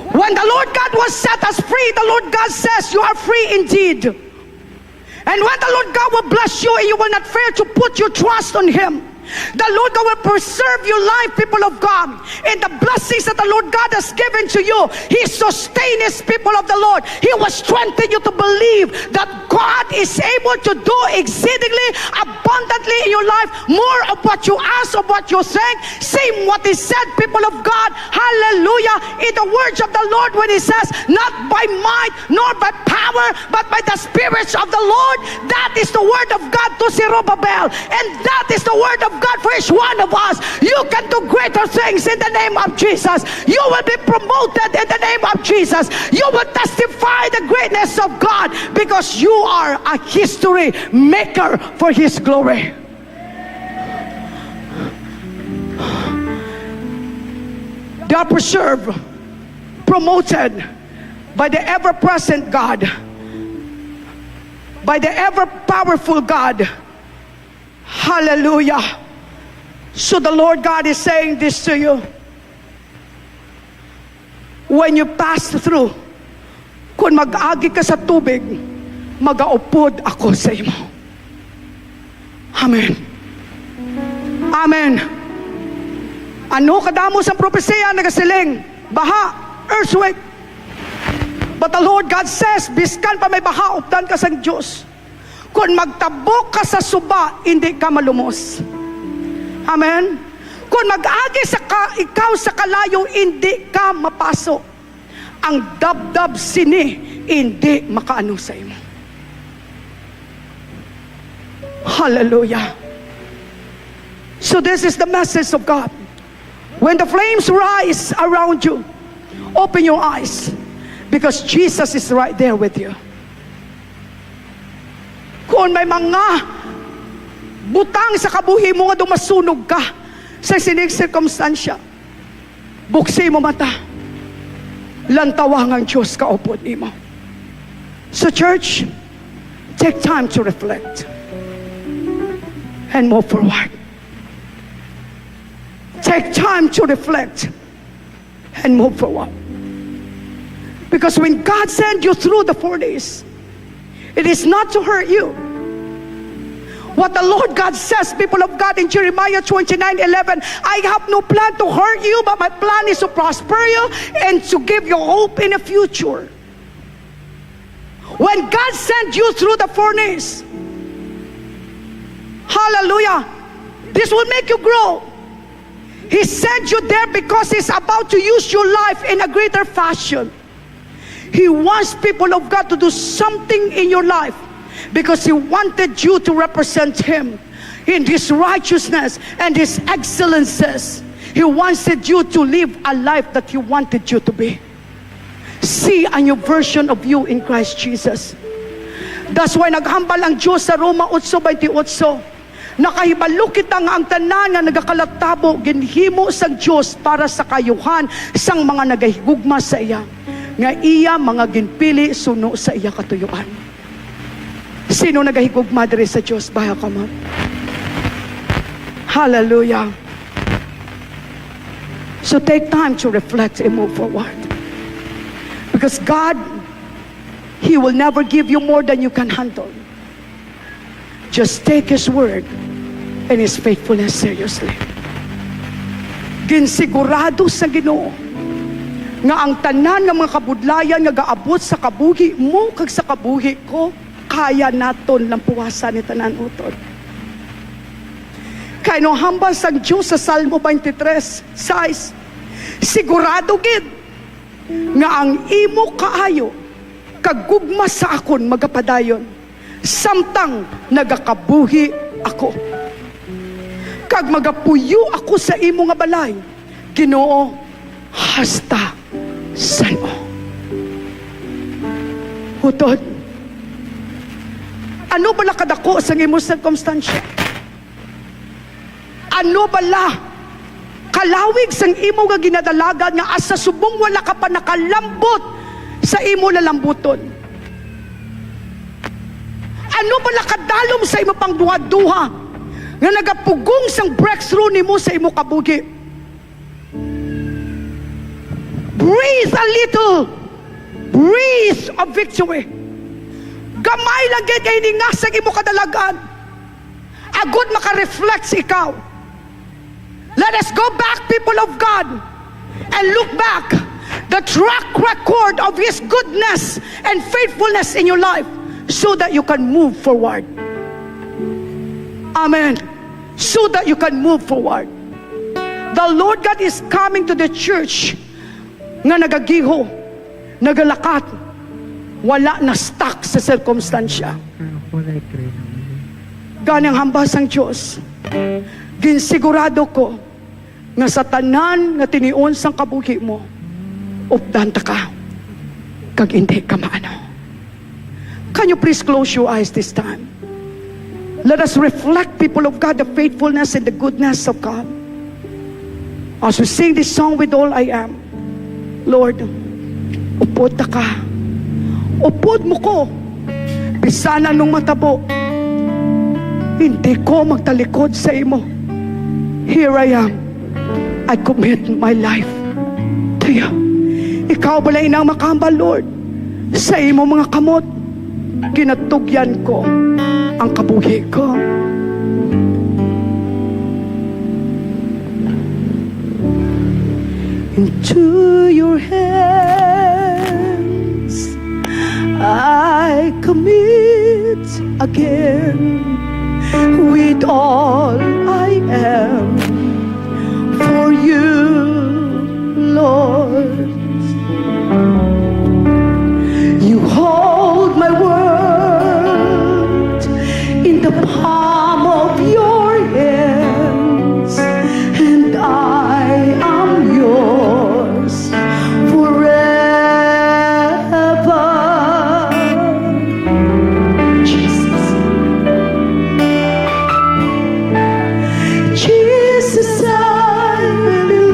When the Lord God will set us free, the Lord God says, you are free indeed. And when the Lord God will bless you, and you will not fear to put your trust on Him, the Lord God will preserve your life, people of God. And the blessings that the Lord God has given to you, He sustains His people of the Lord. He will strengthen you to believe that God is able to do exceedingly abundantly in your life, more of what you ask, of what you think. Same what is said, people of God, hallelujah, in the words of the Lord when He says, not by might nor by power, but by the spirits of the Lord. That is the word of God to Zerubbabel, and that is the word of God for each one of us. You can do greater things in the name of Jesus. You will be promoted in the name of Jesus. You will testify the greatness of God, because you are a history maker for His glory. They are preserved, promoted by the ever-present God, by the ever-powerful God. Hallelujah. So the Lord God is saying this to you. When you pass through, kung mag-agi ka sa tubig, mag-upod ako sa imo. Amen. Amen. Ano kadamo sa propesya nagasiling? Baha, earthquake. But the Lord God says, biskan pa may baha, updan ka sa Diyos. Kung magtabok ka sa suba, hindi ka malumos. Amen? Kung mag-agi ikaw sa kalayo, hindi ka mapasok. Ang dabdab sini, hindi makaano sa imo. Hallelujah. So this is the message of God. When the flames rise around you, open your eyes, because Jesus is right there with you. Kung may mga butang sa kabuhi mo nga dumasunog ka sa sinig circumstansya, buksi mo mata, lantawang ang Diyos kaupod nimo. So church, take time to reflect and move forward. Take time to reflect and move forward. Because when God sent you through the 4 days, it is not to hurt you. What the Lord God says, people of God, in Jeremiah 29:11, I have no plan to hurt you, but my plan is to prosper you and to give you hope in the future. When God sent you through the furnace, hallelujah, this will make you grow. He sent you there because He's about to use your life in a greater fashion. He wants, people of God, to do something in your life because He wanted you to represent Him in His righteousness and His excellences. He wanted you to live a life that He wanted you to be. See a new version of you in Christ Jesus. That's why naghambal ang Diyos sa Roma 8:28. Nakahibalo kita nga ang tanan nga nagakalatabo ginhimo sang Diyos para sa kayuhan sang mga nagahigugma sa iya, nga iya mga ginpili suno sa iya katuyuan. Sino nagahigugma diri sa Diyos? Baha ka mo. Hallelujah. So take time to reflect and move forward. Because God, He will never give you more than you can handle. Just take His word and His faithfulness seriously. Ginsigurado sa Ginoo nga ang tanan ng mga kabudlayan nga gaabot sa kabuhi mo kag sa kabuhi ko, kaya naton lampuwasan ni tanan utod. Kay no hambal sang Diyos sa Salmo 23:6, sigurado gid nga ang imo kaayo kagugma sa akon magapadayon, samtang nagakabuhi ako. Kag magapuyo ako sa imo nga balay, Ginoo, hasta sano. Hutod, ano bala kadako sa imo circumstansya? Ano bala kalawig sang imo nga ginadalagan nga asa subong wala ka pa nakalambot sa imo lalambuton? Ano bala kadalom sa imo pang duha-duha nga nagapugong sang breakthrough nimo sa imo kabugi? Breathe a little. Breathe a victory. Gamay lang gid kay ni nga sa imo kadalagan. Agud maka-reflect ikaw. Let us go back, people of God, and look back the track record of His goodness and faithfulness in your life so that you can move forward. Amen. So that you can move forward. The Lord God is coming to the church nga nagagiho, nagalakat, wala na stuck sa circumstansya. Ganang hambas ang Diyos. Ginsigurado ko nga sa tanan nga tinion sang kabuhi mo, updanta ka kag hindi ka maano. Can you please close your eyes this time? Let us reflect, people of God, the faithfulness and the goodness of God. As we sing this song with all I am, Lord, upod ta ka. Upod mo ko. Bisana nung matabo, hindi ko magtalikod sa imo. Here I am. I commit my life to you. Ikaw balay nang makambal, Lord. Sa imo mga kamot, ginatugyan ko ang kabuhi ko. Into your hands I commit again with all I am for you, Lord. You hold my world in the palm of your hands, and I am yours forever. Jesus, Jesus, I believe.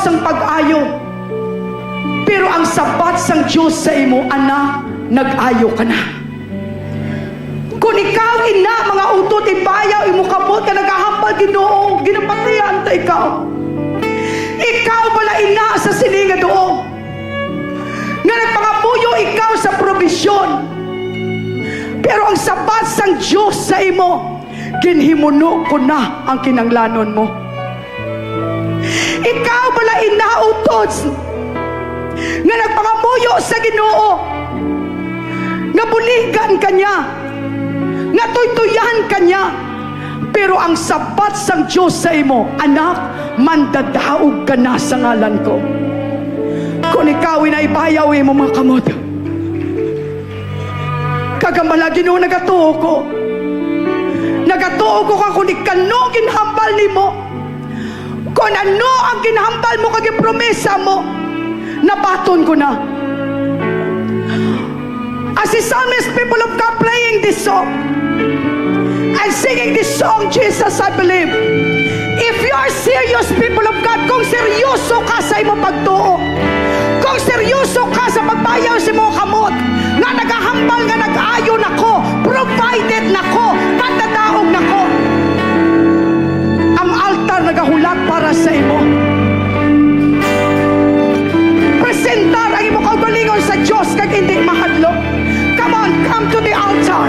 ang pag-ayo. Pero ang sabat sang Diyos sa imo, anak, nag-ayo ka na. Kung ikaw ina, mga utot, ibayaw, imo kabot ka nagahambal Ginoo, ginapatian ta ikaw. Ikaw pala ina sa sininga doon. Nga nagpangapuyo ikaw sa probisyon. Pero ang sabat sang Diyos sa imo, ginhimuno ko na ang kinanglanon mo. Ikaw pala ina utot nga nagpangapuyo sa Ginoo, nga buligan kanya, nga tuytuyan kanya. Pero ang sabat sang Diyos sa imo, anak, mandadaog ka na sa ngalan ko. Kung ikaw inaibayaw mo mga kamot, kagambala Ginoo, nagatuo ko ka kung ikano ginhambal ni mo, kung ano ang ginhambal mo kag promesa mo, nabaton ko na. As the psalmist, people of God playing this song and singing this song, Jesus, I believe, if you are serious, people of God, kung seryoso ka sa imong pagtuo, kung seryoso ka sa pagbayaw sa imong kamot, nga nagahambal nga nag-ayo nako, provided nako, pagdadaog nako, ang altar nagahulat para sa imo. Presentar ang imo kaugalingon sa Diyos kag hindi mahadlok. Come on, come to the altar.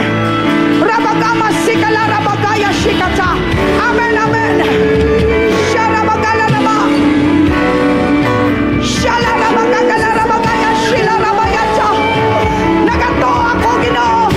Rabagama sikala rabagaya shikata. Amen, amen. Sharabagala raba. Shala rabagala rabagaya shila rabayata. Nagato ako Ginoo.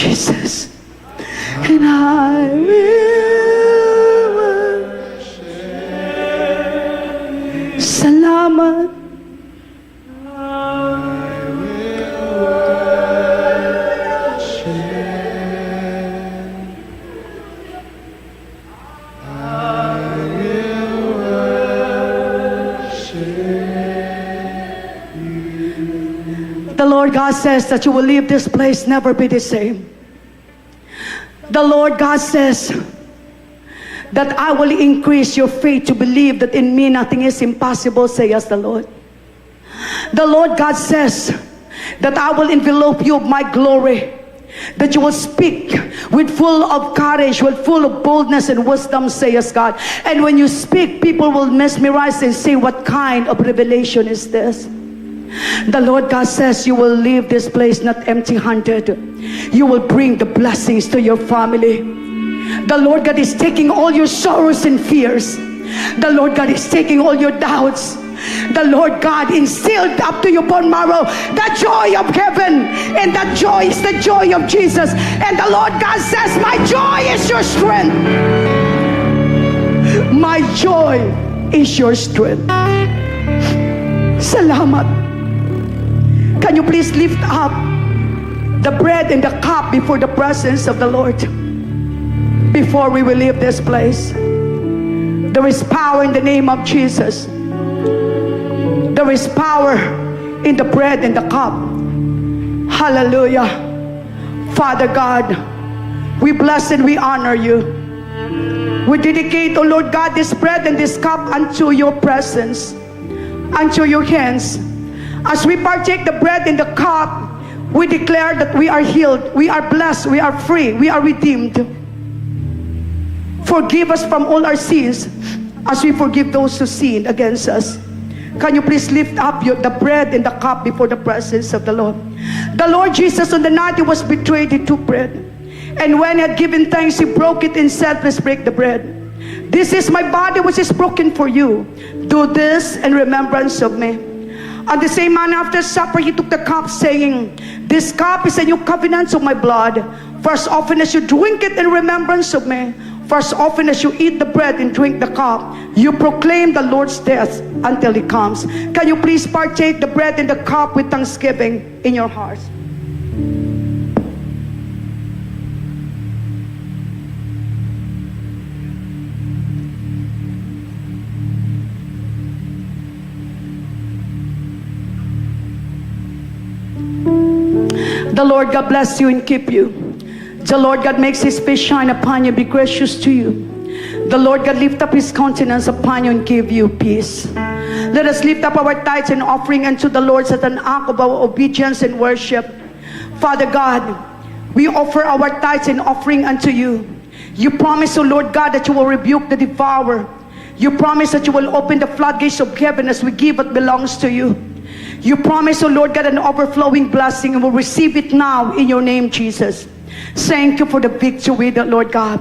Jesus. And I will worship. Salamat. The Lord God says that you will leave this place, never be the same. The Lord God says that I will increase your faith to believe that in me nothing is impossible, says the Lord. The Lord God says that I will envelope you of my glory, that you will speak with full of courage, with full of boldness and wisdom, says God. And when you speak, people will mesmerize and say, what kind of revelation is this? The Lord God says you will leave this place not empty-handed. You will bring the blessings to your family. The Lord God is taking all your sorrows and fears. The Lord God is taking all your doubts. The Lord God instilled up to your bone marrow the joy of heaven, and that joy is the joy of Jesus. And the Lord God says, my joy is your strength. My joy is your strength. Salamat. Can you please lift up the bread and the cup before the presence of the Lord before we will leave this place? There is power in the name of Jesus. There is power in the bread and the cup. Hallelujah. Father God, we bless and we honor you. We dedicate, oh Lord God, this bread and this cup unto your presence, unto your hands. As we partake the bread and the cup, we declare that we are healed, we are blessed, we are free, we are redeemed. Forgive us from all our sins as we forgive those who sin against us. Can you please lift up the bread and the cup before the presence of the Lord? The Lord Jesus, on the night he was betrayed, he took bread. And when he had given thanks, he broke it and said, let's break the bread. This is my body which is broken for you. Do this in remembrance of me. On the same manner, after supper, he took the cup, saying, this cup is a new covenant of my blood. For as often as you drink it in remembrance of me, for as often as you eat the bread and drink the cup, you proclaim the Lord's death until he comes. Can you please partake the bread and the cup with thanksgiving in your hearts? The Lord God bless you and keep you. The Lord God makes his face shine upon you, be gracious to you. The Lord God lift up his countenance upon you and give you peace. Let us lift up our tithes and offering unto the Lord as an act of our obedience and worship. Father God, we offer our tithes and offering unto you. You promise, O Lord God, that you will rebuke the devourer. You promise that you will open the floodgates of heaven as we give what belongs to you. You promise, O Lord God, an overflowing blessing, and we'll receive it now in your name, Jesus. Thank you for the victory, the Lord God.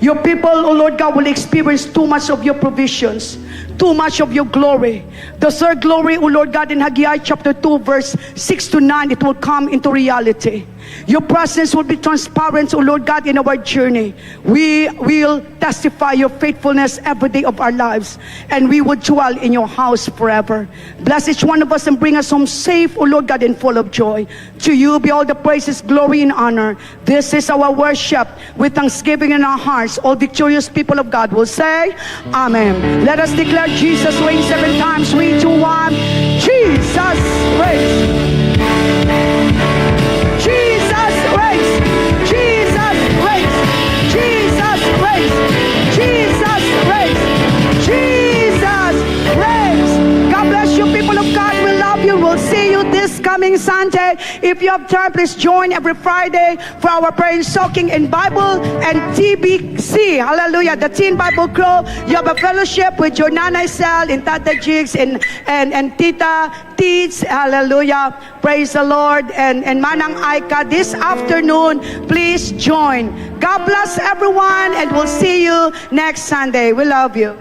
Your people, O Lord God, will experience too much of your provisions, too much of your glory. The third glory, O Lord God, in Haggai chapter 2, verse 6 to 9, it will come into reality. Your presence will be transparent, O Lord God, in our journey. We will testify your faithfulness every day of our lives, and we will dwell in your house forever. Bless each one of us and bring us home safe, O Lord God, and full of joy. To you be all the praises, glory, and honor. This is our worship with thanksgiving in our hearts. All victorious people of God will say, Amen. Let us declare Jesus reigns 7 times. 3, 2, 1. Jesus reigns. Jesus reigns. Jesus reigns. Jesus reigns. Jesus reigns. Jesus reigns. God bless you, people of God. We love you. We'll see you this coming Sunday. If you have time, please join every Friday for our prayer and soaking in Bible and TBC. Hallelujah. The Teen Bible Crew. You have a fellowship with your Nanay Sel and Tata Jigs and Tita Teets. Hallelujah. Praise the Lord. And Manang Aika this afternoon. Please join. God bless everyone, and we'll see you next Sunday. We love you.